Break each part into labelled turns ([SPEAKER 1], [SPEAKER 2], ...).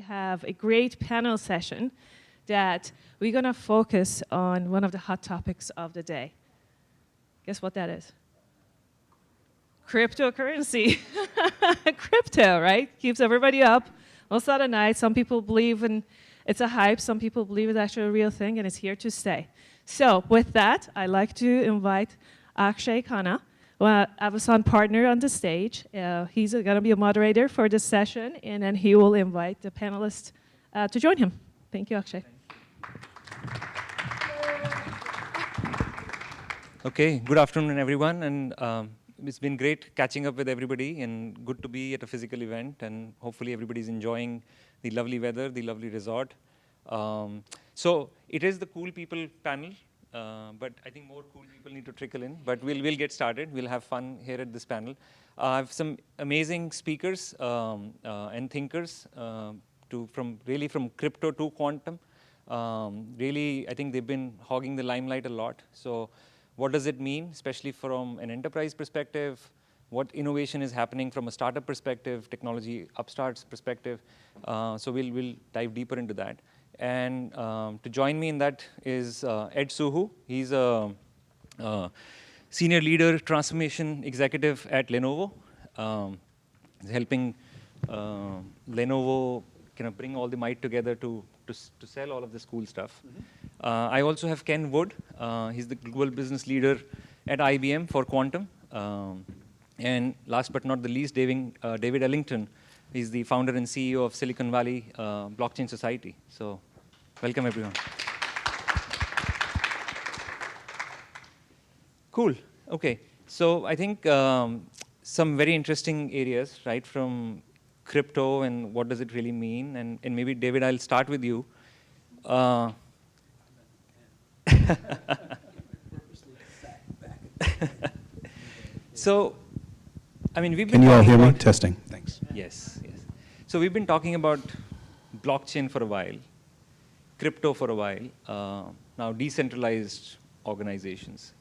[SPEAKER 1] have a great panel session that we're going to focus on one of the hot topics of the day. Guess what that is? Cryptocurrency. Crypto, right? Keeps everybody up most of the night. Some people believe it's a hype. Some people believe it's actually a real thing, and it's here to stay. So with that, I'd like to invite Akshay Khanna, Avasant partner, on the stage. He's going to be a moderator for this session, and then he will invite the panelists to join him. Thank you, Akshay.
[SPEAKER 2] Okay, good afternoon, everyone, and it's been great catching up with everybody, and good to be at a physical event, and hopefully everybody's enjoying the lovely weather, the lovely resort. So it is the cool people panel, but I think more cool people need to trickle in. But we'll get started. We'll have fun here at this panel. I have some amazing speakers and thinkers from crypto to quantum. Really, I think they've been hogging the limelight a lot. So what does it mean, especially from an enterprise perspective? What innovation is happening from a startup perspective, technology upstarts perspective? So we'll dive deeper into that. And to join me in that is Ed Suhu. He's a senior leader, transformation executive at Lenovo. He's helping Lenovo kind of bring all the might together to sell all of this cool stuff. I also have Ken Wood. He's the global business leader at IBM for quantum. And last but not the least, David Ellington. He's the founder and CEO of Silicon Valley Blockchain Society. So welcome, everyone. Cool. OK. So I think some very interesting areas, right, from crypto and what does it really mean. And maybe, David, I'll start with you. So, I mean, we've been.
[SPEAKER 3] Can you all hear me? Testing. Thanks.
[SPEAKER 2] Yes, yes. So we've been talking about blockchain for a while, crypto for a while, now decentralized organizations.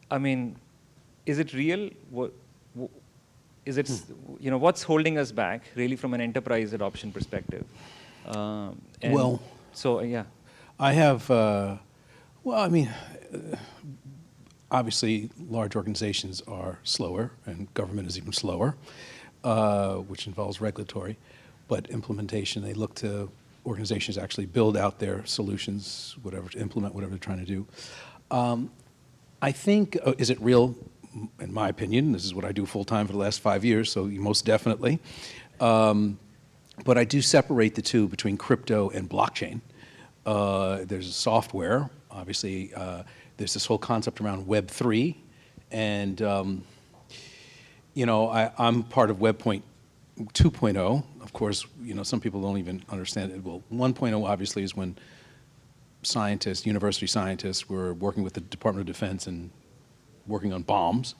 [SPEAKER 2] I mean, is it real? Is it, what's holding us back, really, from an enterprise adoption perspective?
[SPEAKER 3] Well,
[SPEAKER 2] so, yeah.
[SPEAKER 3] I have, obviously, large organizations are slower, and government is even slower, which involves regulatory. But implementation, they look to organizations to actually build out their solutions, to implement whatever they're trying to do. I think, is it real? In my opinion, this is what I do full-time for the last 5 years, so most definitely. But I do separate the two between crypto and blockchain. There's software, obviously. There's this whole concept around Web 3. And, I'm part of Web 2.0. Of course, some people don't even understand it. Well, 1.0 obviously is when scientists, university scientists, were working with the Department of Defense and working on bombs,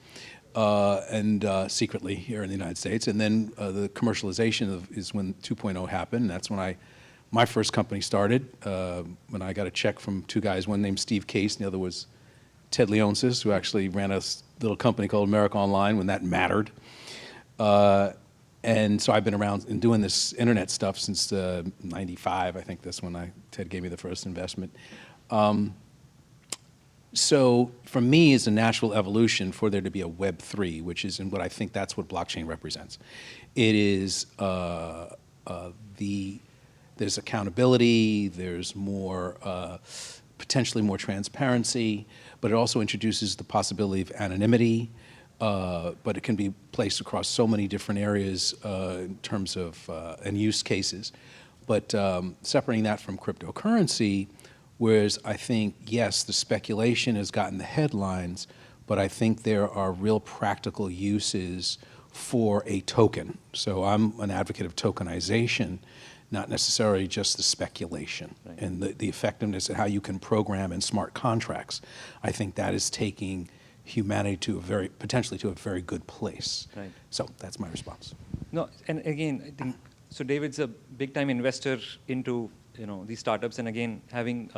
[SPEAKER 3] secretly here in the United States. And then the commercialization is when 2.0 happened. That's when my first company started, when I got a check from two guys, one named Steve Case, and the other was Ted Leonsis, who actually ran a little company called America Online when that mattered. And so I've been around and doing this internet stuff since '95. I think that's when Ted gave me the first investment. So for me, it's a natural evolution for there to be a Web 3, which is what I think that's what blockchain represents. It is there's accountability, there's more, potentially more transparency, but it also introduces the possibility of anonymity, but it can be placed across so many different areas in terms of and use cases. But separating that from cryptocurrency, whereas I think, yes, the speculation has gotten the headlines, but I think there are real practical uses for a token. So I'm an advocate of tokenization, not necessarily just the speculation. Right. And the effectiveness of how you can program in smart contracts. I think that is taking humanity to potentially to a very good place. Right. So that's my response.
[SPEAKER 2] No, and again, I think, so David's a big-time investor into these startups, and again, having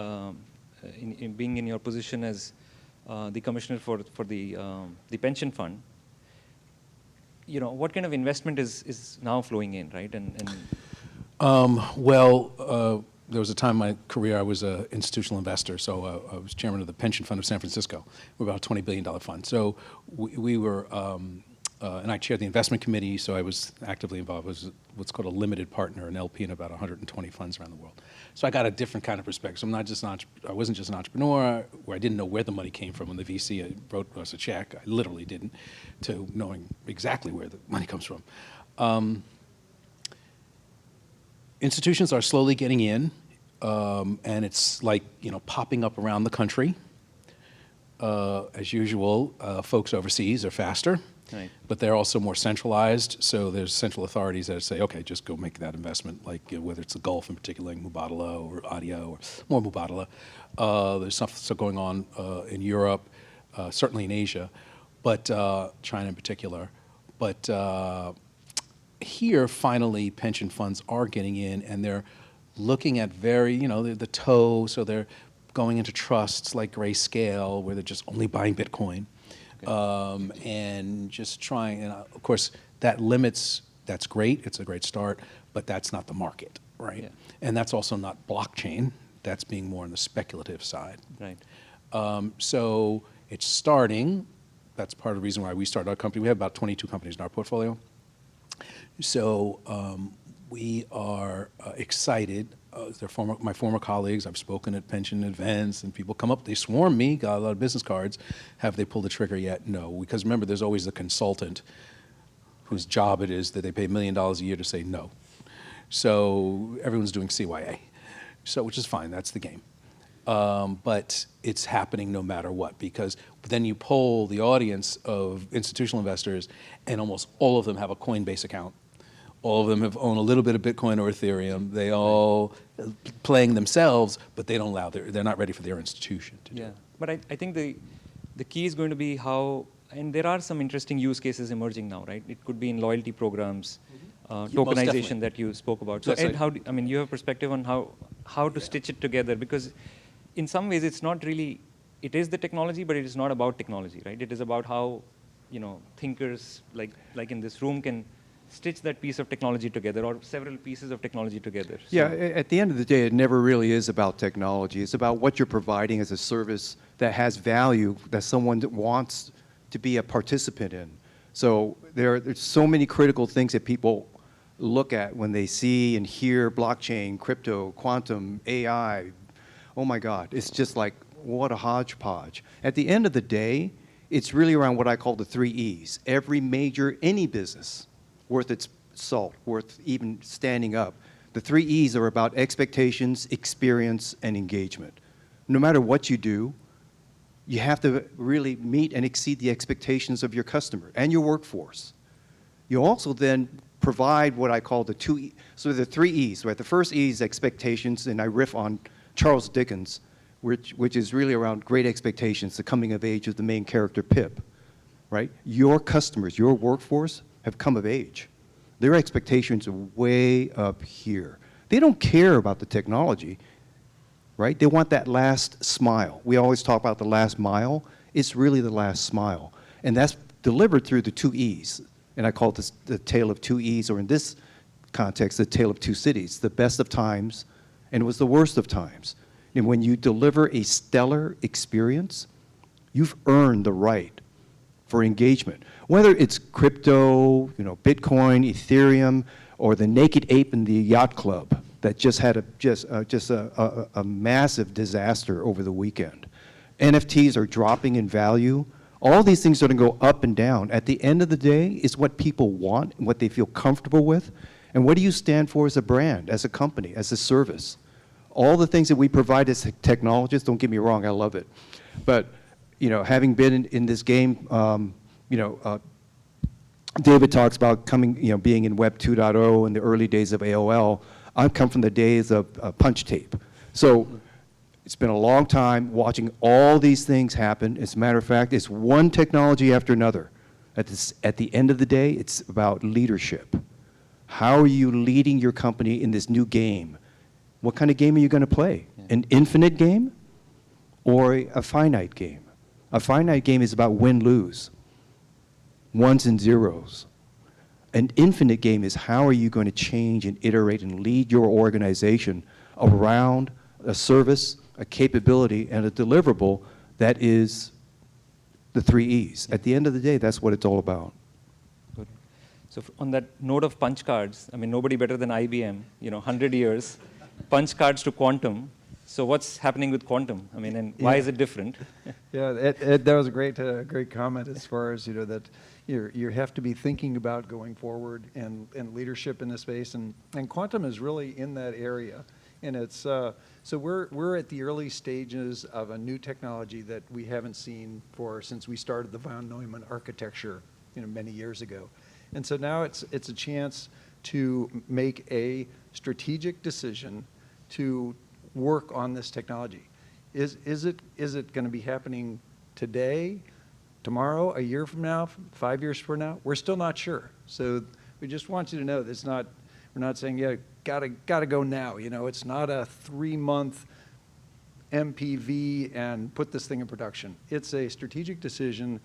[SPEAKER 2] being in your position as the commissioner for the pension fund, what kind of investment is now flowing in, right?
[SPEAKER 3] There was a time in my career I was an institutional investor, so I was chairman of the pension fund of San Francisco. We're about a $20 billion fund. So we were, and I chaired the investment committee, so I was actively involved. I was what's called a limited partner, an LP in about 120 funds around the world. So I got a different kind of perspective. So I wasn't just an entrepreneur where I didn't know where the money came from when the VC wrote us a check. I literally didn't, to knowing exactly where the money comes from. Institutions are slowly getting in, and it's like, popping up around the country. As usual, folks overseas are faster,
[SPEAKER 2] right.
[SPEAKER 3] But they're also more centralized. So there's central authorities that say, okay, just go make that investment, like whether it's the Gulf in particular, like Mubadala or Audio, or more Mubadala. There's stuff going on in Europe, certainly in Asia, but China in particular. But here, finally, pension funds are getting in, and they're looking at the toe, so they're going into trusts like Grayscale, where they're just only buying Bitcoin, and just trying, and of course, that's great, it's a great start, but that's not the market, right?
[SPEAKER 2] Yeah.
[SPEAKER 3] And that's also not blockchain, that's being more on the speculative side.
[SPEAKER 2] Right.
[SPEAKER 3] So it's starting, that's part of the reason why we started our company. We have about 22 companies in our portfolio. So we are excited. They're my former colleagues. I've spoken at pension events, and people come up. They swarm me. Got a lot of business cards. Have they pulled the trigger yet? No, because remember, there's always the consultant whose job it is that they pay $1 million a year to say no. So everyone's doing CYA, which is fine. That's the game. But it's happening no matter what, because then you poll the audience of institutional investors, and almost all of them have a Coinbase account. All of them have owned a little bit of Bitcoin or Ethereum. They all playing themselves, but they don't allow they're not ready for their institution to do it.
[SPEAKER 2] But I think the key is going to be how, and there are some interesting use cases emerging now, right? It could be in loyalty programs, tokenization that you spoke about. So
[SPEAKER 3] Yes,
[SPEAKER 2] Ed, you have perspective on how to stitch it together, because in some ways it's not really, it is the technology, but it is not about technology, right? It is about how, thinkers like in this room can stitch that piece of technology together, or several pieces of technology together. So
[SPEAKER 4] Yeah, at the end of the day, it never really is about technology. It's about what you're providing as a service that has value, that someone wants to be a participant in. So there's so many critical things that people look at when they see and hear blockchain, crypto, quantum, AI. Oh my God, it's just like, what a hodgepodge. At the end of the day, it's really around what I call the 3 E's. Any business worth its salt, worth even standing up. The 3 E's are about expectations, experience, and engagement. No matter what you do, you have to really meet and exceed the expectations of your customer and your workforce. You also then provide what I call the 2 E's. So the 3 E's, right? The first E is expectations, and I riff on Charles Dickens, which is really around great expectations, the coming of age of the main character, Pip, right? Your customers, your workforce, have come of age. Their expectations are way up here. They don't care about the technology, right? They want that last smile. We always talk about the last mile. It's really the last smile. And that's delivered through the 2 E's. And I call this the tale of 2 E's, or in this context, the tale of 2 cities, the best of times, and it was the worst of times. And when you deliver a stellar experience, you've earned the right for engagement. Whether it's crypto, Bitcoin, Ethereum, or the naked ape in the yacht club that just had a massive disaster over the weekend. NFTs are dropping in value. All these things are going to go up and down. At the end of the day, it's what people want, what they feel comfortable with, and what do you stand for as a brand, as a company, as a service. All the things that we provide as technologists, don't get me wrong, I love it. But having been in this game, David talks about being in Web 2.0 in the early days of AOL. I come from the days of punch tape. So it's been a long time watching all these things happen. As a matter of fact, it's one technology after another. At the end of the day, it's about leadership. How are you leading your company in this new game? What kind of game are you going to play? Yeah. An infinite game or a finite game? A finite game is about win-lose, ones and zeros. an infinite game is how are you going to change and iterate and lead your organization around a service, a capability, and a deliverable that is the 3 E's. At the end of the day, that's what it's all about.
[SPEAKER 2] Good. So on that note of punch cards, I mean, nobody better than IBM, 100 years, punch cards to quantum. So what's happening with quantum? I mean, and why is it different?
[SPEAKER 5] Yeah, that was a great comment as far as, that you have to be thinking about going forward and leadership in this space. And quantum is really in that area. And it's, so we're at the early stages of a new technology that we haven't seen since we started the von Neumann architecture, many years ago. And so now it's a chance to make a strategic decision to work on this technology. Is it going to be happening today, tomorrow, a year from now, 5 years from now? We're still not sure. So we just want you to know that we're not saying, yeah, gotta go now. It's not a 3-month MPV and put this thing in production. It's a strategic decision.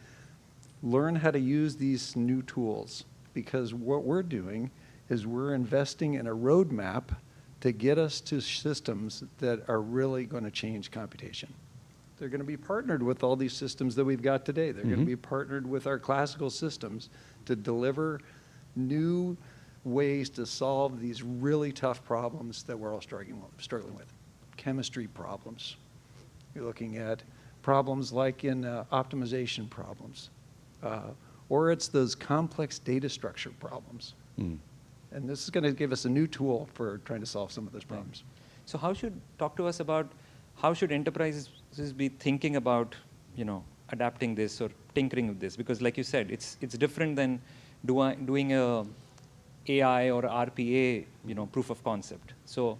[SPEAKER 5] Learn how to use these new tools, because what we're doing is we're investing in a roadmap to get us to systems that are really going to change computation. They're going to be partnered with all these systems that we've got today. They're going to be partnered with our classical systems to deliver new ways to solve these really tough problems that we're all struggling with. Chemistry problems. You're looking at problems like in optimization problems. Or it's those complex data structure problems. And this is going to give us a new tool for trying to solve some of those problems.
[SPEAKER 2] So talk to us about how should enterprises be thinking about, adapting this or tinkering with this? Because like you said, it's different than doing a AI or RPA, proof of concept. So,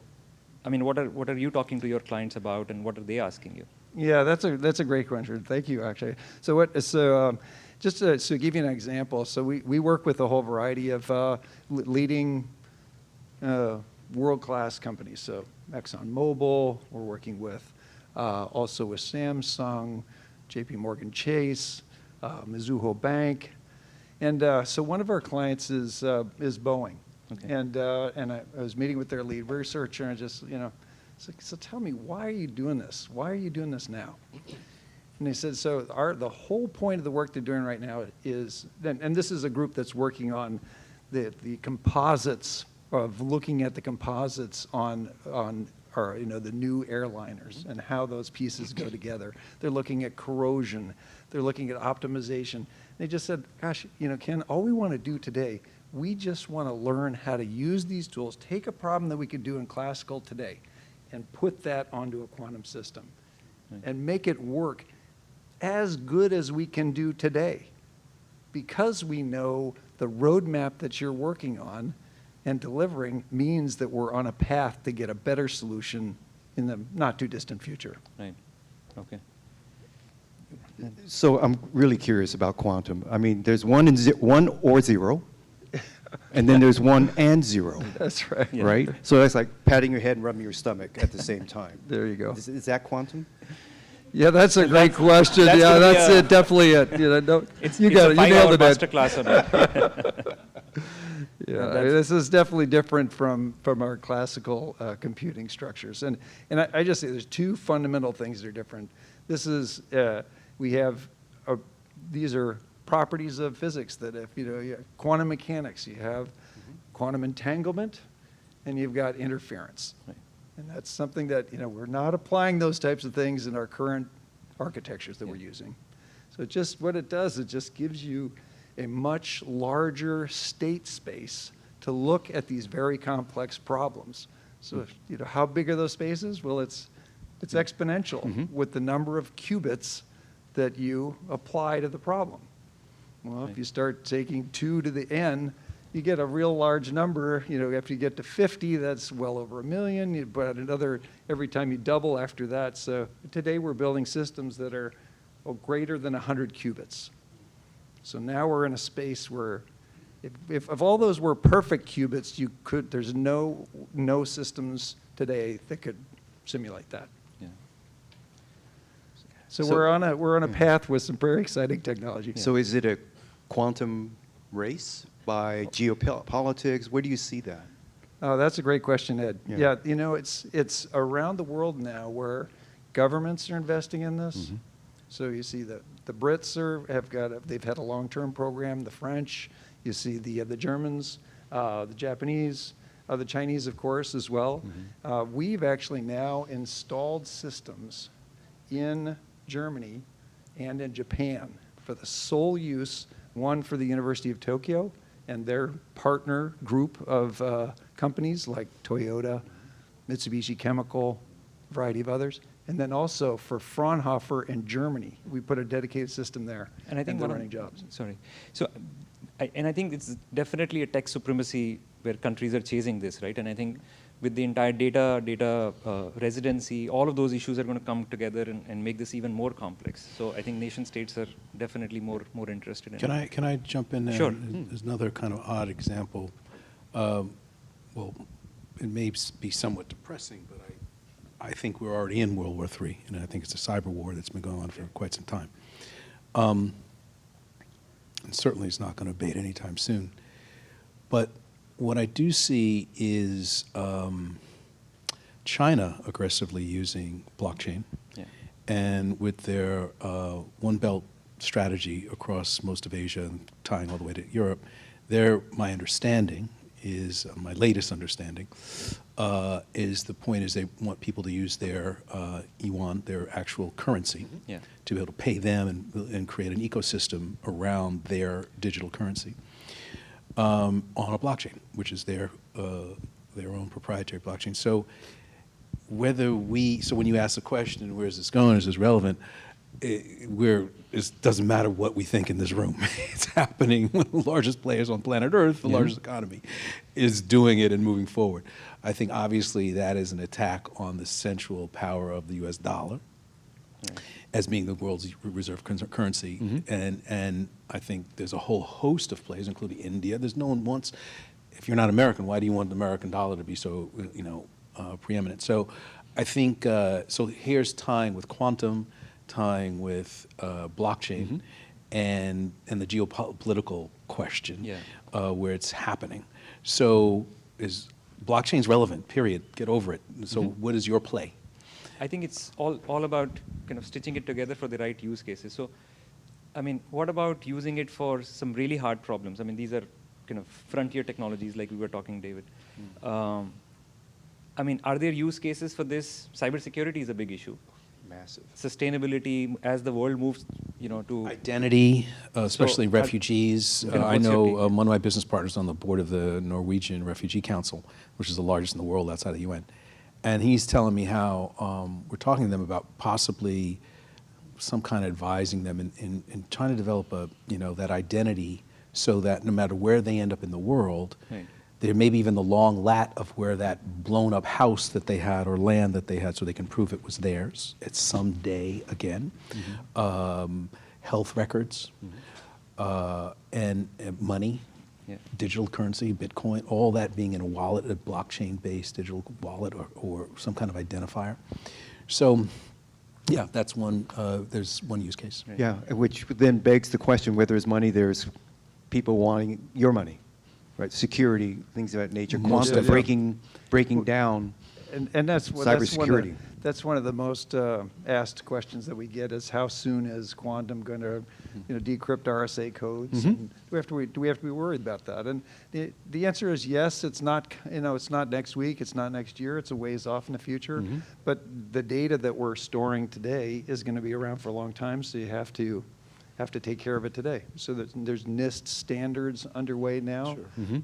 [SPEAKER 2] I mean, what are you talking to your clients about, and what are they asking you?
[SPEAKER 5] Yeah, that's a great question. Thank you, Akshay. Just to give you an example, so we work with a whole variety of leading world-class companies. So ExxonMobil, we're working with, also with Samsung, JP Morgan Chase, Mizuho Bank. And so one of our clients is Boeing. Okay. And I was meeting with their lead researcher, and just, so tell me, why are you doing this? Why are you doing this now? And they said, so the whole point of the work they're doing right now is, and this is a group that's working on the composites, of looking at the composites on the new airliners and how those pieces go together. They're looking at corrosion. They're looking at optimization. They just said, gosh, Ken, all we want to do today, we just want to learn how to use these tools, take a problem that we could do in classical today, and put that onto a quantum system, and make it work as good as we can do today, because we know the roadmap that you're working on and delivering means that we're on a path to get a better solution in the not too distant future.
[SPEAKER 2] Right. Okay.
[SPEAKER 4] So I'm really curious about quantum. I mean, there's one or zero, and then there's 1 and 0.
[SPEAKER 5] That's right.
[SPEAKER 2] Yeah.
[SPEAKER 4] Right? So that's like patting your head and rubbing your stomach at the same time.
[SPEAKER 5] There you go.
[SPEAKER 4] Is that quantum?
[SPEAKER 5] Yeah, that's a great question.
[SPEAKER 2] That's
[SPEAKER 5] Yeah,
[SPEAKER 2] gonna be
[SPEAKER 5] that's it. Definitely it. You got it. You nailed it.
[SPEAKER 2] Masterclass on it.
[SPEAKER 5] Yeah, this is definitely different from our classical computing structures. And I just say there's 2 fundamental things that are different. This is, we have, these are properties of physics that if, you have quantum mechanics, you have quantum entanglement, and you've got interference.
[SPEAKER 2] Right.
[SPEAKER 5] And that's something that, we're not applying those types of things in our current architectures that we're using. So what it does, it just gives you a much larger state space to look at these very complex problems. So, how big are those spaces? Well, it's exponential with the number of qubits that you apply to the problem. Well, if you start taking 2 to the n, you get a real large number. After you get to 50, that's well over 1 million. But every time you double after that. So today we're building systems that are greater than 100 qubits. So now we're in a space where if all those were perfect qubits, there's no systems today that could simulate that.
[SPEAKER 2] Yeah.
[SPEAKER 5] So we're on a path with some very exciting technology.
[SPEAKER 4] So is it a quantum race by geopolitics? Where do you see that?
[SPEAKER 5] Oh, that's a great question, Ed.
[SPEAKER 4] Yeah.
[SPEAKER 5] Yeah, you know, it's around the world now where governments are investing in this. So you see that the Brits they've had a long-term program. The French, you see the Germans, the Japanese, the Chinese, of course, as well. We've actually now installed systems in Germany and in Japan for the sole use, one for the University of Tokyo and their partner group of companies like Toyota, Mitsubishi Chemical, a variety of others. And then also for Fraunhofer in Germany, we put a dedicated system there,
[SPEAKER 2] And I think
[SPEAKER 5] they're
[SPEAKER 2] one of-
[SPEAKER 5] running jobs.
[SPEAKER 2] Sorry. So, I think it's definitely a tech supremacy where countries are chasing this, right? And I think with the entire data residency, all of those issues are going to come together and make this even more complex. So I think nation states are definitely more interested in it.
[SPEAKER 3] Can I jump in there?
[SPEAKER 2] Sure.
[SPEAKER 3] There's another kind of odd example. Well, it may be somewhat depressing, but I think we're already in World War III, and I think it's a cyber war that's been going on for quite some time. And certainly it's not going to abate anytime soon. But what I do see is China aggressively using blockchain,
[SPEAKER 2] Yeah.
[SPEAKER 3] and with their One Belt strategy across most of Asia and tying all the way to Europe, my understanding is, my latest understanding, is the point is they want people to use their yuan, their actual currency,
[SPEAKER 2] Yeah.
[SPEAKER 3] to be able to pay them and create an ecosystem around their digital currency on a blockchain, which is their own proprietary blockchain. So when you ask the question, where is this going, is this relevant, it doesn't matter what we think in this room. It's happening. One of the largest players on planet Earth, the largest economy, is doing it and moving forward. I think obviously that is an attack on the central power of the U.S. dollar as being the world's reserve currency. And I think there's a whole host of players, including India. There's no one wants, if you're not American, why do you want the American dollar to be so, preeminent? So I think, so here's tying with quantum, tying with blockchain, and the geopolitical question, where it's happening. So blockchain's relevant, period. Get over it. So what is your play?
[SPEAKER 2] I think it's all about kind of stitching it together for the right use cases. So, I mean, what about using it for some really hard problems? I mean, these are kind of frontier technologies like we were talking, David. I mean, are there use cases for this? Cybersecurity is a big issue.
[SPEAKER 4] Massive.
[SPEAKER 2] Sustainability, as the world moves, to
[SPEAKER 3] Identity, especially
[SPEAKER 2] So,
[SPEAKER 3] refugees.
[SPEAKER 2] kind of
[SPEAKER 3] I
[SPEAKER 2] what's your
[SPEAKER 3] know
[SPEAKER 2] take?
[SPEAKER 3] one of my business partners on the board of the Norwegian Refugee Council, which is the largest in the world outside of the UN. And he's telling me how we're talking to them about possibly some kind of advising them in trying to develop that identity so that no matter where they end up in the world,
[SPEAKER 2] Right.
[SPEAKER 3] there may be even the long lat of where that blown up house that they had or land that they had so they can prove it was theirs at some day again. Health records and money.
[SPEAKER 2] Yeah.
[SPEAKER 3] Digital currency, Bitcoin, all that being in a wallet, a blockchain-based digital wallet or some kind of identifier. So, yeah, that's one, there's one use case.
[SPEAKER 2] Right.
[SPEAKER 4] Yeah, which then begs the question whether there's money, there's people wanting your money, right? Security, things of that nature,
[SPEAKER 3] Most
[SPEAKER 4] quantum,
[SPEAKER 3] definitely.
[SPEAKER 4] breaking down.
[SPEAKER 5] And that's
[SPEAKER 4] Cybersecurity.
[SPEAKER 5] That's one of the most asked questions that we get is how soon is quantum going to decrypt RSA codes? And do we have to be worried about that? And the answer is yes. It's not it's not next week. It's not next year. It's a ways off in the future. But the data that we're storing today is going to be around for a long time. So you have to take care of it today. So there's NIST standards underway now.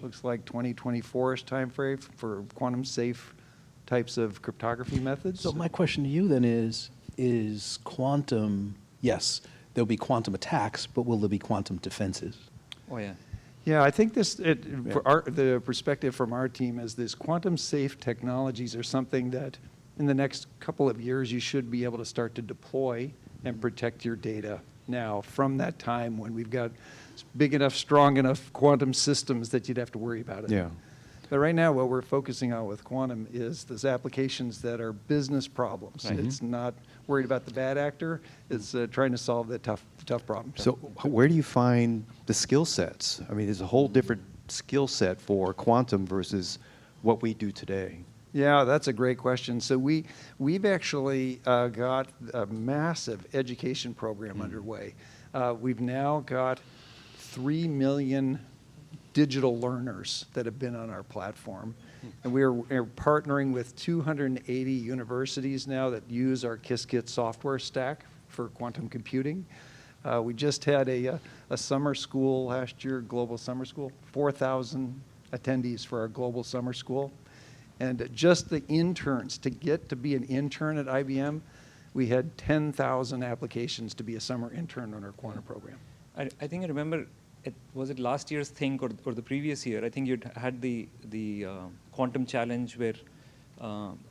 [SPEAKER 5] Looks like 2024-ish time frame for quantum safe types of cryptography methods.
[SPEAKER 3] So my question to you then is quantum, yes, there'll be quantum attacks, but will there be quantum defenses?
[SPEAKER 2] Oh, yeah.
[SPEAKER 5] Yeah, I think the perspective from our team is this quantum safe technologies are something that in the next couple of years you should be able to start to deploy and protect your data now from that time when we've got big enough, strong enough quantum systems that you'd have to worry about it.
[SPEAKER 4] Yeah.
[SPEAKER 5] But right now, what we're focusing on with quantum is those applications that are business problems.
[SPEAKER 2] Right.
[SPEAKER 5] It's not worried about the bad actor. It's trying to solve the tough problems.
[SPEAKER 4] So where do you find the skill sets? I mean, there's a whole different skill set for quantum versus what we do today?
[SPEAKER 5] Yeah, that's a great question. So we've actually got a massive education program underway. We've now got 3 million digital learners that have been on our platform. And we're partnering with 280 universities now that use our Qiskit software stack for quantum computing. We just had a summer school last year, global summer school, 4,000 attendees for our global summer school. And just the interns, to get to be an intern at IBM, we had 10,000 applications to be a summer intern on our quantum program.
[SPEAKER 2] I think I remember, was it last year's thing or the previous year? I think you had the quantum challenge where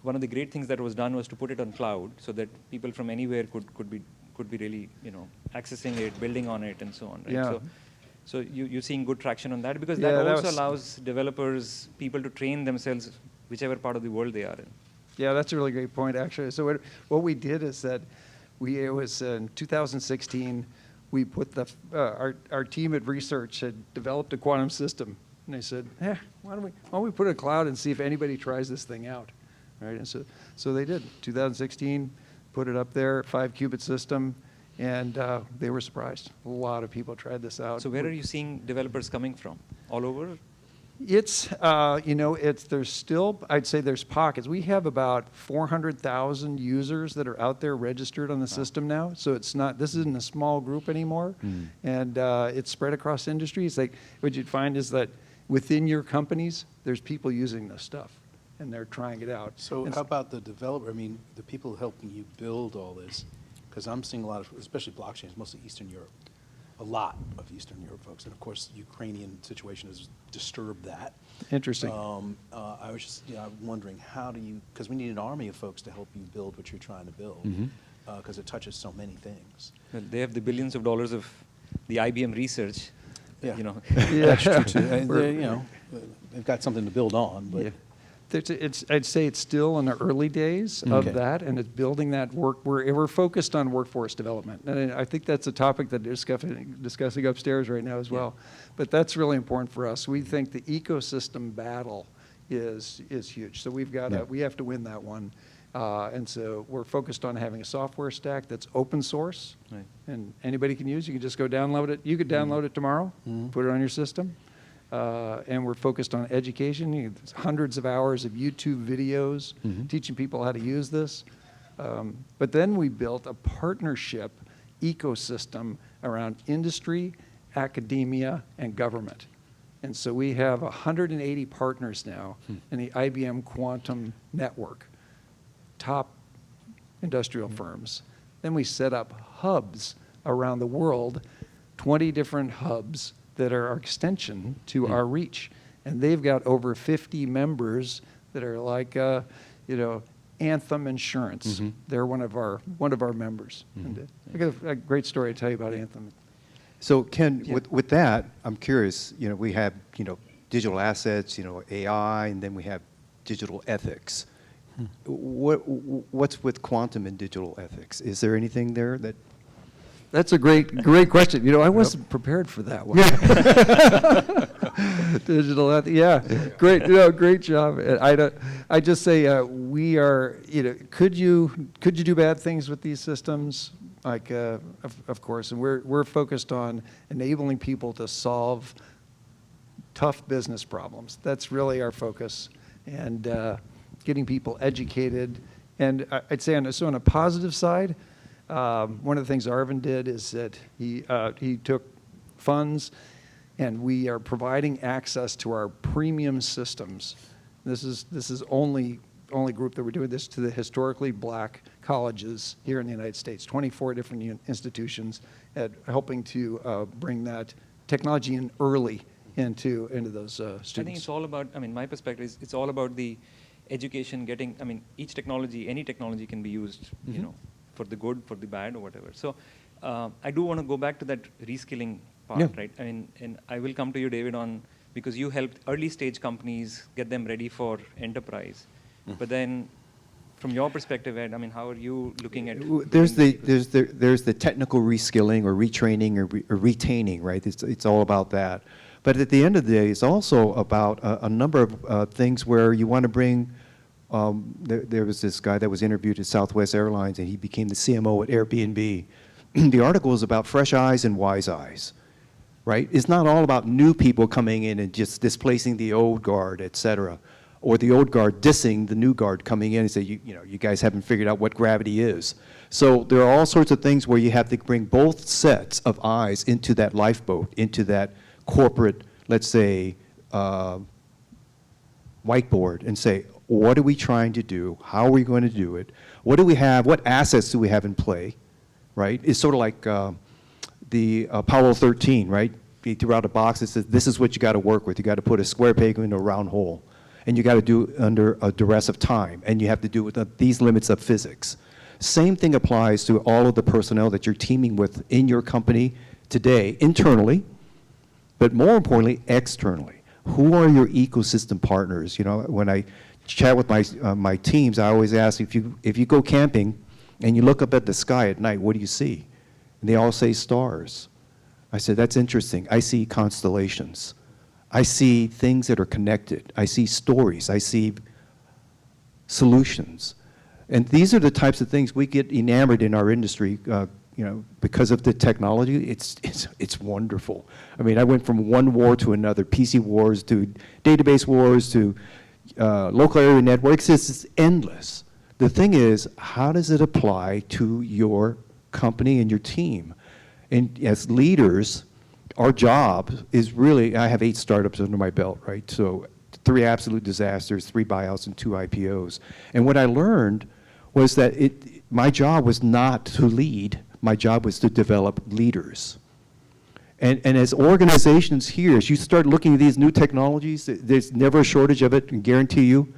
[SPEAKER 2] one of the great things that was done was to put it on cloud so that people from anywhere could be really, accessing it, building on it, and so on, right?
[SPEAKER 5] Yeah.
[SPEAKER 2] So you're seeing good traction on that because
[SPEAKER 5] Yeah,
[SPEAKER 2] that
[SPEAKER 5] that
[SPEAKER 2] also
[SPEAKER 5] was-
[SPEAKER 2] allows developers, people to train themselves whichever part of the world they are in.
[SPEAKER 5] Yeah, that's a really great point, actually. So what we did is that it was in 2016, we put our team at research had developed a quantum system. And they said, why don't we put it in cloud and see if anybody tries this thing out, right? And so they did. 2016, put it up there, 5-qubit system, and they were surprised. A lot of people tried this out.
[SPEAKER 2] So where are you seeing developers coming from? All over?
[SPEAKER 5] It's, there's still, I'd say there's pockets. We have about 400,000 users that are out there registered on the system now. So this isn't a small group anymore. And it's spread across industries. Like, what you'd find is that within your companies, there's people using this stuff and they're trying it out.
[SPEAKER 3] So
[SPEAKER 5] And
[SPEAKER 3] how about the developer? I mean, the people helping you build all this, because I'm seeing a lot of, especially blockchains, mostly Eastern Europe, a lot of Eastern Europe folks. And of course, the Ukrainian situation has disturbed that.
[SPEAKER 5] Interesting.
[SPEAKER 3] I was just wondering, how do you, because we need an army of folks to help you build what you're trying to build, because it touches so many things.
[SPEAKER 2] Well, they have the billions of dollars of the IBM research.
[SPEAKER 3] Yeah.
[SPEAKER 5] Yeah.
[SPEAKER 3] That's true too. And they've got something to build on, but.
[SPEAKER 5] Yeah. I'd say it's still in the early days of that, and it's building that work. We're focused on workforce development, and I think that's a topic that they're discussing upstairs right now as well. But that's really important for us. We think the ecosystem battle is huge. So we have to win that one, and so we're focused on having a software stack that's open source,
[SPEAKER 2] Right.
[SPEAKER 5] and anybody can use. You can just go download it. You could download it tomorrow, put it on your system. And we're focused on education. There's hundreds of hours of YouTube videos teaching people how to use this. But then we built a partnership ecosystem around industry, academia, and government. And so we have 180 partners now in the IBM Quantum Network, top industrial firms. Then we set up hubs around the world, 20 different hubs that are our extension to our reach. And they've got over 50 members that are like, Anthem Insurance. They're one of our members. And I got a great story to tell you about Anthem.
[SPEAKER 4] So Ken, with that, I'm curious, we have, digital assets, AI, and then we have digital ethics. What's with quantum and digital ethics? Is there anything there that?
[SPEAKER 5] That's a great question. I wasn't prepared for that one. Digital, great job. I just say we are. Could you do bad things with these systems? Like, of course, and we're focused on enabling people to solve tough business problems. That's really our focus, and getting people educated. And I'd say on a positive side. One of the things Arvind did is that he took funds, and we are providing access to our premium systems. This is only group that we're doing this to the historically black colleges here in the United States. 24 different institutions at helping to bring that technology in early into those students.
[SPEAKER 2] I think it's all about. My perspective is it's all about the education. Each technology, any technology, can be used. For the good, for the bad, or whatever. So I do want to go back to that reskilling part, right? And I will come to you, David, because you helped early stage companies get them ready for enterprise. But then, from your perspective, Ed, how are you looking at?
[SPEAKER 4] There's the technical reskilling or retraining or retaining, right? It's all about that. But at the end of the day, it's also about a number of things where you want to bring. There was this guy that was interviewed at Southwest Airlines, and he became the CMO at Airbnb. The article is about fresh eyes and wise eyes, right? It's not all about new people coming in and just displacing the old guard, et cetera, or the old guard dissing the new guard coming in and say, you guys haven't figured out what gravity is. So there are all sorts of things where you have to bring both sets of eyes into that lifeboat, into that corporate, let's say, whiteboard, and say, what are we trying to do? How are we going to do it? What do we have? What assets do we have in play, right? It's sort of like the Apollo 13, right? He threw out a box that says, this is what you got to work with. You got to put a square peg into a round hole. And you got to do it under a duress of time. And you have to do it with these limits of physics. Same thing applies to all of the personnel that you're teaming with in your company today, internally, but more importantly, externally. Who are your ecosystem partners? When I chat with my teams, I always ask, if you go camping and you look up at the sky at night, what do you see? And they all say stars. I said, that's interesting. I see constellations. I see things that are connected. I see stories. I see solutions. And these are the types of things we get enamored in our industry, because of the technology. It's wonderful. I mean, I went from one war to another, PC wars to database wars to local area networks. It's endless. The thing is, how does it apply to your company and your team? And as leaders, our job is really, I have 8 startups under my belt, right? So 3 absolute disasters, 3 buyouts, and 2 IPOs. And what I learned was that my job was not to lead. My job was to develop leaders. And as organizations here, as you start looking at these new technologies, there's never a shortage of it, I can guarantee you.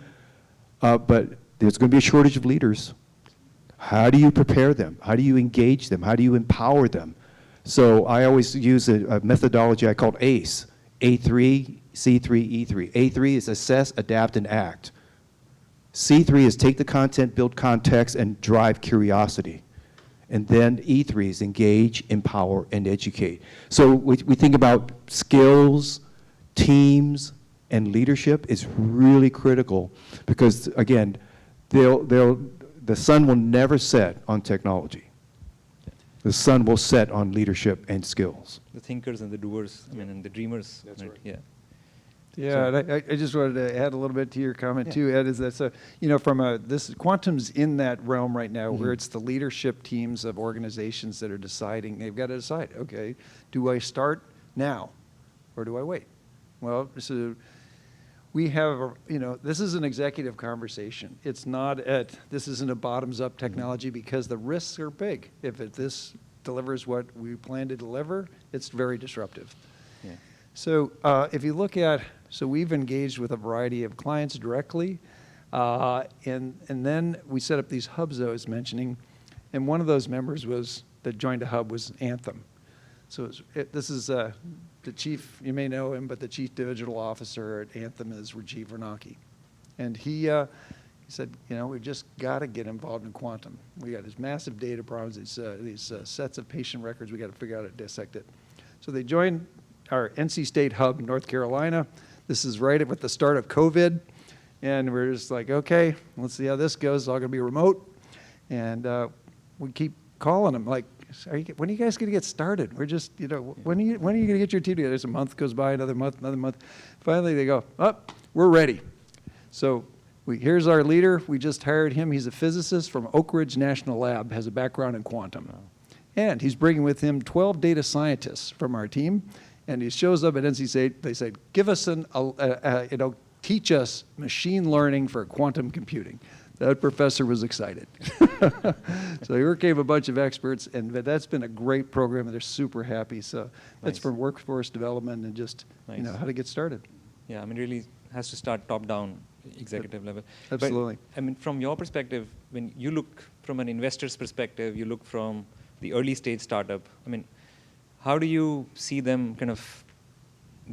[SPEAKER 4] But there's going to be a shortage of leaders. How do you prepare them? How do you engage them? How do you empower them? So I always use a methodology I call ACE, A3, C3, E3. A3 is assess, adapt, and act. C3 is take the content, build context, and drive curiosity. And then E3 is engage, empower, and educate. So we think about skills, teams, and leadership is really critical because, again, the sun will never set on technology. The sun will set on leadership and skills.
[SPEAKER 2] The thinkers and the doers, and the dreamers.
[SPEAKER 4] That's right.
[SPEAKER 2] Yeah.
[SPEAKER 5] Yeah, and I just wanted to add a little bit to your comment too, Ed, is that, so, this quantum's in that realm right now where it's the leadership teams of organizations that are deciding, they've got to decide, okay, do I start now or do I wait? Well, so we have, this is an executive conversation. It's not this isn't a bottoms-up technology because the risks are big. If this delivers what we plan to deliver, it's very disruptive.
[SPEAKER 2] Yeah.
[SPEAKER 5] So if you look at, so we've engaged with a variety of clients directly, and then we set up these hubs I was mentioning, and one of those members that joined a hub was Anthem. So this is the chief, you may know him, but the chief digital officer at Anthem is Rajiv Ranaki. And he said, we've just got to get involved in quantum. We got these massive data problems, these sets of patient records, we got to figure out how to dissect it. So they joined our NC State hub in North Carolina. This is right at the start of COVID. And we're just like, okay, let's see how this goes. It's all going to be remote. And we keep calling them like, when are you guys going to get started? We're just, when are you going to get your team together? There's a month goes by, another month. Finally, they go, we're ready. So here's our leader. We just hired him. He's a physicist from Oak Ridge National Lab, has a background in quantum. And he's bringing with him 12 data scientists from our team. And he shows up at NC State. They said, give us teach us machine learning for quantum computing. That professor was excited. So here came a bunch of experts, and that's been a great program, and they're super happy. So that's from workforce development and just how to get started.
[SPEAKER 2] Yeah, really has to start top-down, executive level.
[SPEAKER 5] Absolutely.
[SPEAKER 2] But, from your perspective, when you look from an investor's perspective, you look from the early stage startup, how do you see them kind of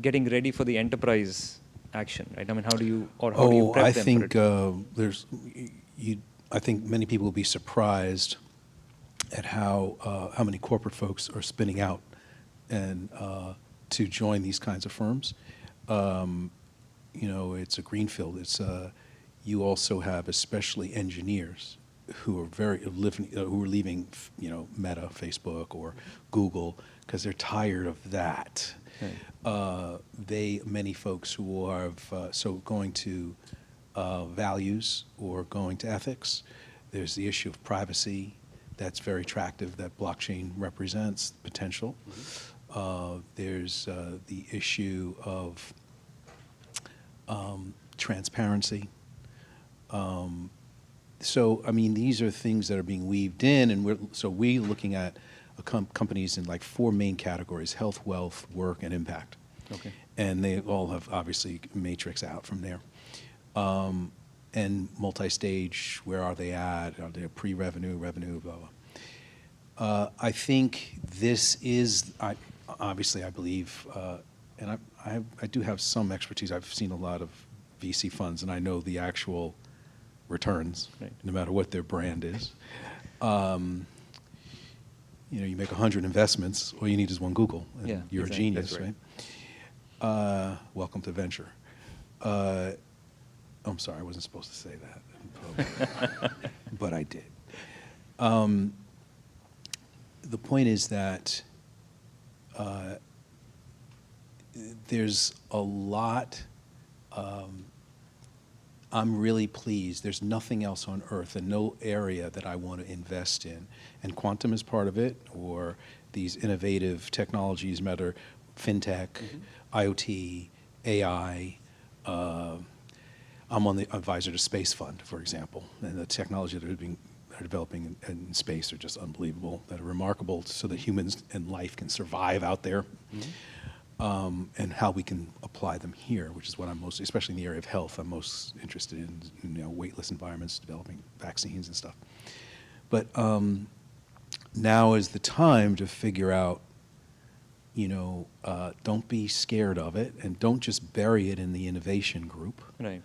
[SPEAKER 2] getting ready for the enterprise action, right? How do you, or how do you prep them for it?
[SPEAKER 3] I think many people will be surprised at how many corporate folks are spinning out and to join these kinds of firms. You know, it's a greenfield. It's you also have especially engineers who are who are leaving, you know, Meta, Facebook, or Google because they're tired of that. Many folks who are going to values or going to ethics. There's the issue of privacy that's very attractive that blockchain represents potential. There's the issue of transparency. So, I mean, these are things that are being weaved in, and we're looking at companies in like 4 main categories: health, wealth, work, and impact.
[SPEAKER 2] Okay.
[SPEAKER 3] And they all have obviously matrix out from there. And multi-stage, where are they at? Are they pre-revenue, revenue, blah, blah. I think this is, obviously I believe, and I do have some expertise. I've seen a lot of VC funds, and I know the actual returns,
[SPEAKER 2] right,
[SPEAKER 3] no matter what their brand is. You know, you make 100 investments, all you need is one Google, and
[SPEAKER 2] Yeah,
[SPEAKER 3] you're
[SPEAKER 2] exactly.
[SPEAKER 3] a genius,
[SPEAKER 2] That's right.
[SPEAKER 3] right? Welcome to venture. I'm sorry, I wasn't supposed to say that in public, but I did. The point is that there's a lot. I'm really pleased. There's nothing else on earth and no area that I want to invest in. And quantum is part of it, or these innovative technologies, matter fintech, IoT, AI. I'm on the advisor to Space Fund, for example, and the technology that are developing in space are just unbelievable, that are remarkable so that humans and life can survive out there. And how we can apply them here, which is what I'm most, especially in the area of health, I'm most interested in, you know, weightless environments, developing vaccines and stuff. But now is the time to figure out, you know, don't be scared of it, and don't just bury it in the innovation group.
[SPEAKER 2] Right.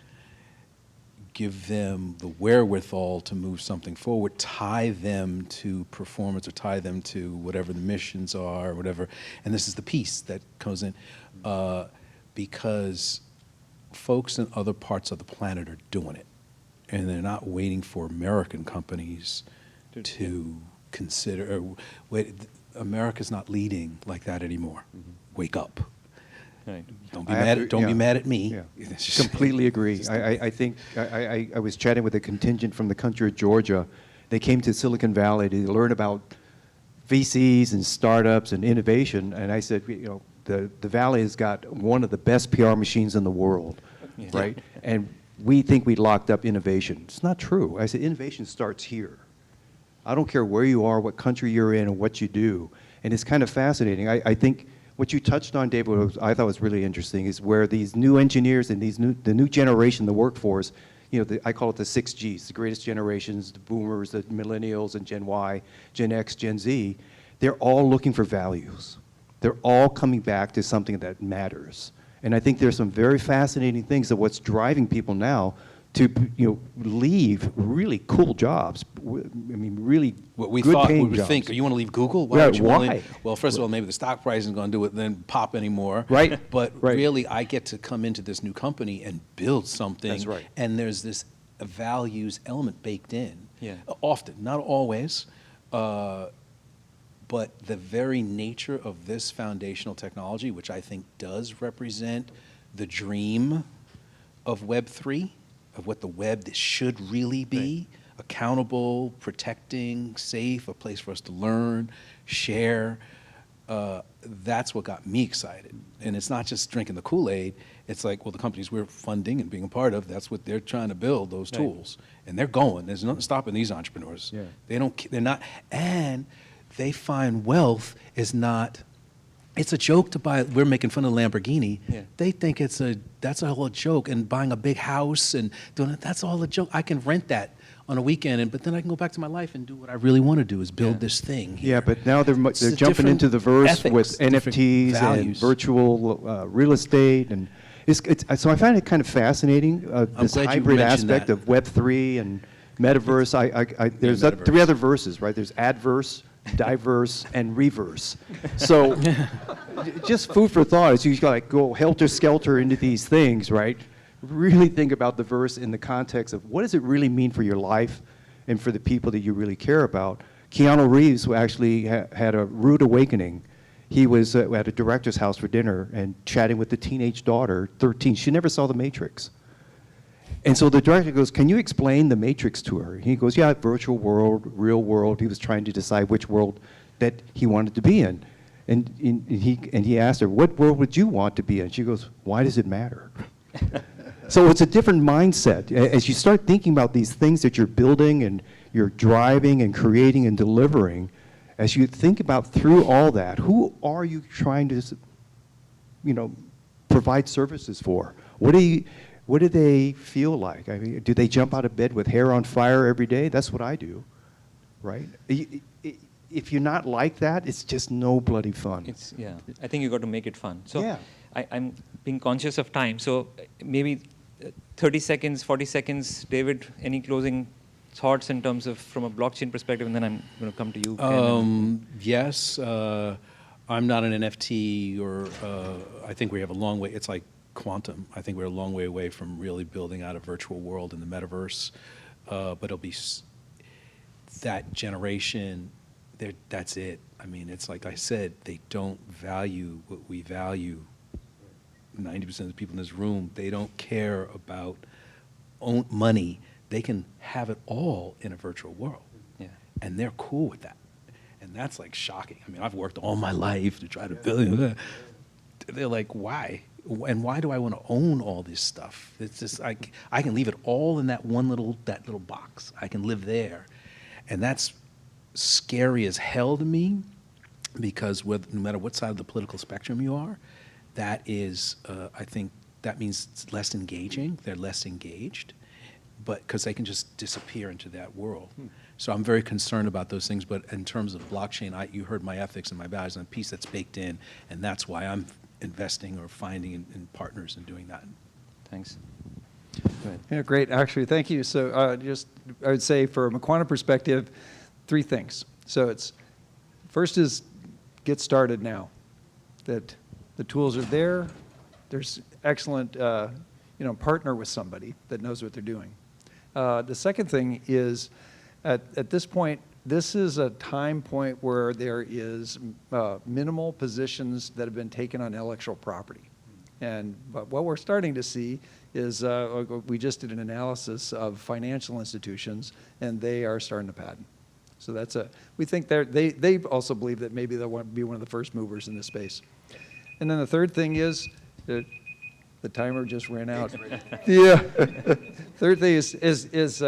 [SPEAKER 3] Give them the wherewithal to move something forward, tie them to performance, or tie them to whatever the missions are, or whatever. And this is the piece that comes in, because folks in other parts of the planet are doing it, and they're not waiting for American companies to consider. Wait, America's not leading like that anymore. Wake up.
[SPEAKER 2] Right.
[SPEAKER 3] Don't be mad at me.
[SPEAKER 4] Yeah.
[SPEAKER 3] It's just-
[SPEAKER 4] Completely agree.
[SPEAKER 3] it's just-
[SPEAKER 4] I think I was chatting with a contingent from the country of Georgia. They came to Silicon Valley to learn about VCs and startups and innovation, and I said, you know, the Valley has got one of the best PR machines in the world,
[SPEAKER 2] Yeah.
[SPEAKER 4] right? And we think we locked up innovation. It's not true. I said, innovation starts here. I don't care where you are, what country you're in, or what you do. And it's kind of fascinating. I think what you touched on, David, I thought was really interesting, is where these new engineers and the new generation, the workforce, you know, I call it the 6Gs, the greatest generations, the boomers, the millennials, and Gen Y, Gen X, Gen Z, they're all looking for values. They're all coming back to something that matters. And I think there's some very fascinating things of what's driving people now to, you know, leave really cool jobs. I mean, really
[SPEAKER 3] What we
[SPEAKER 4] good
[SPEAKER 3] thought, we
[SPEAKER 4] paying
[SPEAKER 3] would
[SPEAKER 4] jobs.
[SPEAKER 3] think, you want to leave Google?
[SPEAKER 4] Yeah,
[SPEAKER 3] Would you wanna
[SPEAKER 4] why?
[SPEAKER 3] leave? Well, first of all, maybe the stock price isn't going to do it, then pop anymore.
[SPEAKER 4] Right,
[SPEAKER 3] But
[SPEAKER 4] right.
[SPEAKER 3] really, I get to come into this new company and build something.
[SPEAKER 4] That's right.
[SPEAKER 3] And there's this values element baked in.
[SPEAKER 2] Yeah.
[SPEAKER 3] Often, not always. But the very nature of this foundational technology, which I think does represent the dream of Web3, of what the web should really be, accountable, protecting, safe, a place for us to learn, share. That's what got me excited. And it's not just drinking the Kool-Aid. It's like, well, the companies we're funding and being a part of, that's what they're trying to build, those
[SPEAKER 2] Right.
[SPEAKER 3] tools. And they're going. There's nothing stopping these entrepreneurs.
[SPEAKER 4] Yeah.
[SPEAKER 3] They're not, and they find wealth is not, it's a joke to buy, we're making fun of Lamborghini.
[SPEAKER 2] Yeah.
[SPEAKER 3] They think that's a whole joke, and buying a big house and doing it, that's all a joke. I can rent that on a weekend, but then I can go back to my life and do what I really want to do, is build
[SPEAKER 2] Yeah.
[SPEAKER 3] this thing
[SPEAKER 4] Yeah,
[SPEAKER 3] here.
[SPEAKER 4] but now they're
[SPEAKER 3] It's a
[SPEAKER 4] jumping
[SPEAKER 3] different
[SPEAKER 4] into the verse
[SPEAKER 3] ethics,
[SPEAKER 4] with
[SPEAKER 3] different
[SPEAKER 4] NFTs and
[SPEAKER 3] values.
[SPEAKER 4] virtual real estate, and so I find it kind of fascinating, this
[SPEAKER 3] glad you
[SPEAKER 4] hybrid
[SPEAKER 3] mentioned
[SPEAKER 4] aspect
[SPEAKER 3] that.
[SPEAKER 4] of Web3 and metaverse. There's
[SPEAKER 3] metaverse.
[SPEAKER 4] 3 other verses, right? There's adverse, diverse, and reverse. So just food for thought as you like go helter-skelter into these things, right? Really think about the verse in the context of what does it really mean for your life and for the people that you really care about. Keanu Reeves actually had a rude awakening. He was at a director's house for dinner and chatting with the teenage daughter, 13. She never saw The Matrix. And so the director goes, can you explain The Matrix to her? He goes, yeah, virtual world, real world. He was trying to decide which world that he wanted to be in. And he asked her, what world would you want to be in? She goes, why does it matter? So it's a different mindset. As you start thinking about these things that you're building and you're driving and creating and delivering, as you think about through all that, who are you trying to, provide services for? What do they feel like? I mean, do they jump out of bed with hair on fire every day? That's what I do, right? If you're not like that, it's just no bloody fun.
[SPEAKER 2] I think you got to make it fun. So
[SPEAKER 4] Yeah.
[SPEAKER 2] I'm being conscious of time. So maybe 30 seconds, 40 seconds. David, any closing thoughts in terms of from a blockchain perspective? And then I'm going to come to you, Ken.
[SPEAKER 3] Yes, I'm not an NFT or I think we have a long way. It's like quantum. I think we're a long way away from really building out a virtual world in the metaverse. But it'll be that generation. That's it. I mean, it's like I said, they don't value what we value. 90% of the people in this room, they don't care about money. They can have it all in a virtual world.
[SPEAKER 2] Yeah.
[SPEAKER 3] And they're cool with that. And that's like shocking. I mean, I've worked all my life to try to build it. They're like, why? And why do I want to own all this stuff? It's just like, I can leave it all in that little box. I can live there. And that's scary as hell to me, because no matter what side of the political spectrum you are, that is, I think that means it's less engaging. They're less engaged, but because they can just disappear into that world. So I'm very concerned about those things. But in terms of blockchain, you heard my ethics and my values and a piece that's baked in, and that's why I'm investing or finding in partners and doing that.
[SPEAKER 2] Thanks.
[SPEAKER 5] Yeah, great. Actually, thank you. So I would say from a quantum perspective, 3 things. So first is get started now. That the tools are there. There's excellent, partner with somebody that knows what they're doing. The second thing is at this point, this is a time point where there is minimal positions that have been taken on intellectual property. But what we're starting to see is we just did an analysis of financial institutions, and they are starting to patent. So we think they also believe that maybe they'll want to be one of the first movers in this space. And then the third thing is that the timer just ran out. Yeah. Third thing is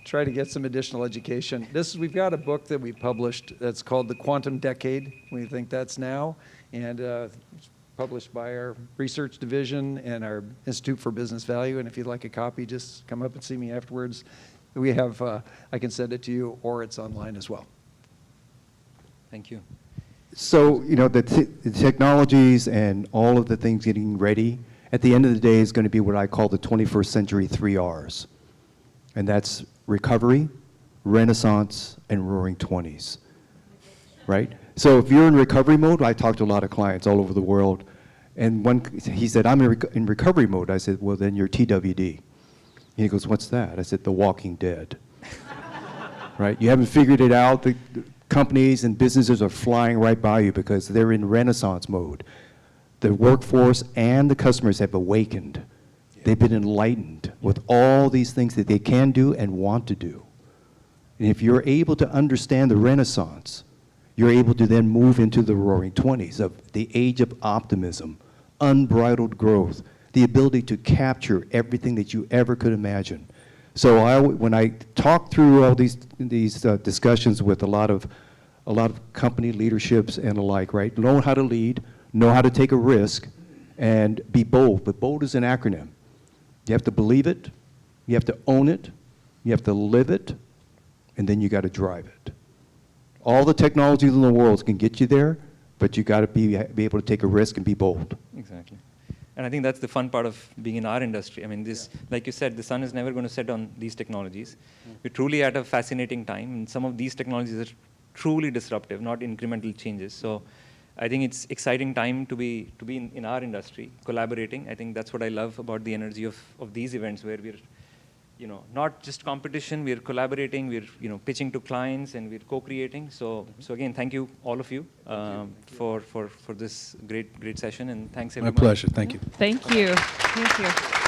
[SPEAKER 5] try to get some additional education. We've got a book that we published that's called The Quantum Decade. We think that's now, and it's published by our research division and our Institute for Business Value. And if you'd like a copy, just come up and see me afterwards. We have, I can send it to you, or it's online as well.
[SPEAKER 2] Thank you.
[SPEAKER 4] So, the technologies and all of the things getting ready, at the end of the day is going to be what I call the 21st century 3 Rs. And that's recovery, renaissance, and roaring 20s, right? So if you're in recovery mode, I talk to a lot of clients all over the world, and he said, I'm in recovery mode. I said, well, then you're TWD. And he goes, what's that? I said, The Walking Dead. Right? You haven't figured it out. The companies and businesses are flying right by you because they're in renaissance mode. The workforce and the customers have awakened. They've been enlightened with all these things that they can do and want to do. And if you're able to understand the renaissance, you're able to then move into the roaring 20s of the age of optimism, unbridled growth, the ability to capture everything that you ever could imagine. So when I talk through all these discussions with a lot of company leaderships and the like, right? Know how to lead, know how to take a risk, and be bold. But bold is an acronym. You have to believe it, you have to own it, you have to live it, and then you got to drive it. All the technologies in the world can get you there, but you got to be able to take a risk and be bold.
[SPEAKER 2] Exactly. And I think that's the fun part of being in our industry. I mean, like you said, the sun is never going to set on these technologies. We're truly at a fascinating time, and some of these technologies are truly disruptive, not incremental changes. So I think it's exciting time to be in our industry, collaborating. I think that's what I love about the energy of these events, where we're, not just competition, we're collaborating, we're, pitching to clients, and we're co-creating. So again, thank you, all of you, for this great session, and thanks
[SPEAKER 3] My
[SPEAKER 2] everyone.
[SPEAKER 3] pleasure. Thank you.
[SPEAKER 1] Thank you. Thank you.